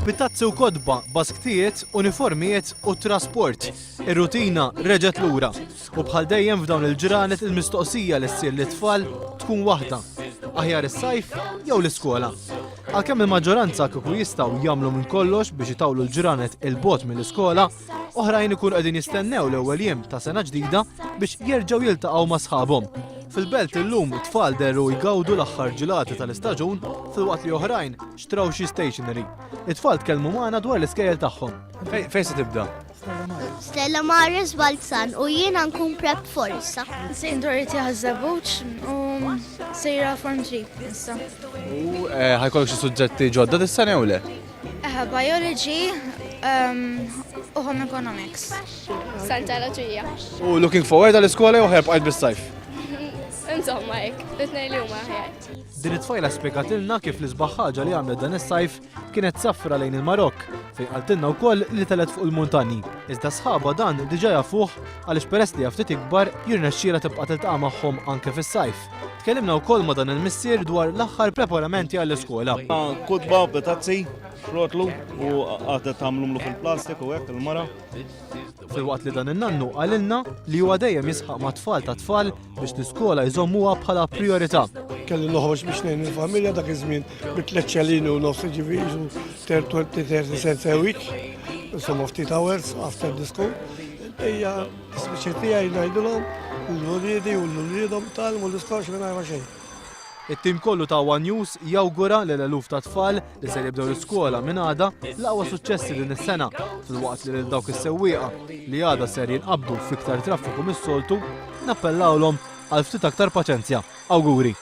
Pittazzi u kodba, basktijiet, uniformijiet u trasport. Ir-rutina reġgħet lura. U bħal dejjem f'dawn il-ġranet il-mistoqsija li ssir lit-tfal tkun waħda. Aħjar is-sajf jew l-iskola. Għalkemm il-maġġoranza kieku jistgħu jagħmlu minn kollox biex itawlu l-ġranet il-bogħod mill-iskola, oħrajn ikun qegħdin jistennew l-ewwel jiem ta' sena ġdida biex jerġgħu jiltaqgħu ma' sħabhom. Fil-belt illum it-tfal derru jgawdu l-aħħar ġilati tal-istaġun filwaqt li oħrajn xtraw xi stationery. It-tfal tkellmu magħna dwar l-iskejjel tagħhom. Fejn se tibda? Stella Maris Balzan u jiena nkun prepped for issa. Sejn Dorothy Ħazzabuċ u sejra Form 3 issa. U ħajkollok xi suġġetti ġodda dis-sena jew le? Biology u Home Economics. Santoloġija. U looking forward għall-iskola jew ħerbqajt bis-sajf? Insomma hekk, it-tnejn li huma aħjar. Din it-tfajla spjegatilna kif l-isbaħ ħaġa li għamlet dan is-sajf kienet saffra lejn il-Marokk fejn qaltilna wkoll li telet fuq il-muntanji. Iżda sħaba dan diġà jafuh għaliex peress li ftit ikbar jirnexxiela tibqa' tiltaqa' magħhom anke fis-sajf. Tkellimna wkoll ma' dan il-missier dwar l-aħħar preparamenti għall-iskola. Kutba Pittazzi, rotlu u għadet tagħmlhom fil-plastik u hekk il-mara. Filwaqt li dan in-nannu qalilna li huwa dejjem jisħaq ma' tfal ta' tfal biex l-iskola jżommuha bħala priorità. Kelli noħroġ biex ngħin il-familja dak iż-żmien bit-tliet ċellini u nofs ġifieri 30 cents a week, some of 8 hours after the school. Ejja l-ispeċi tiegħi ngħidulhom l-wliedi u l-wliedhom talmu l-iskola x'minn għajma xejn. It-tim kollu ta' One News jawgura lil eluf ta' tfal li se jibdew l-iskola minn għada l-aqwa suċċessi din is-sena filwaqt li lil dawk is-sewwieqa li għada ser jinqabdu fiktar traffiku mis-soltu nappellawlhom għal ftit aktar paċenzja. Awguri.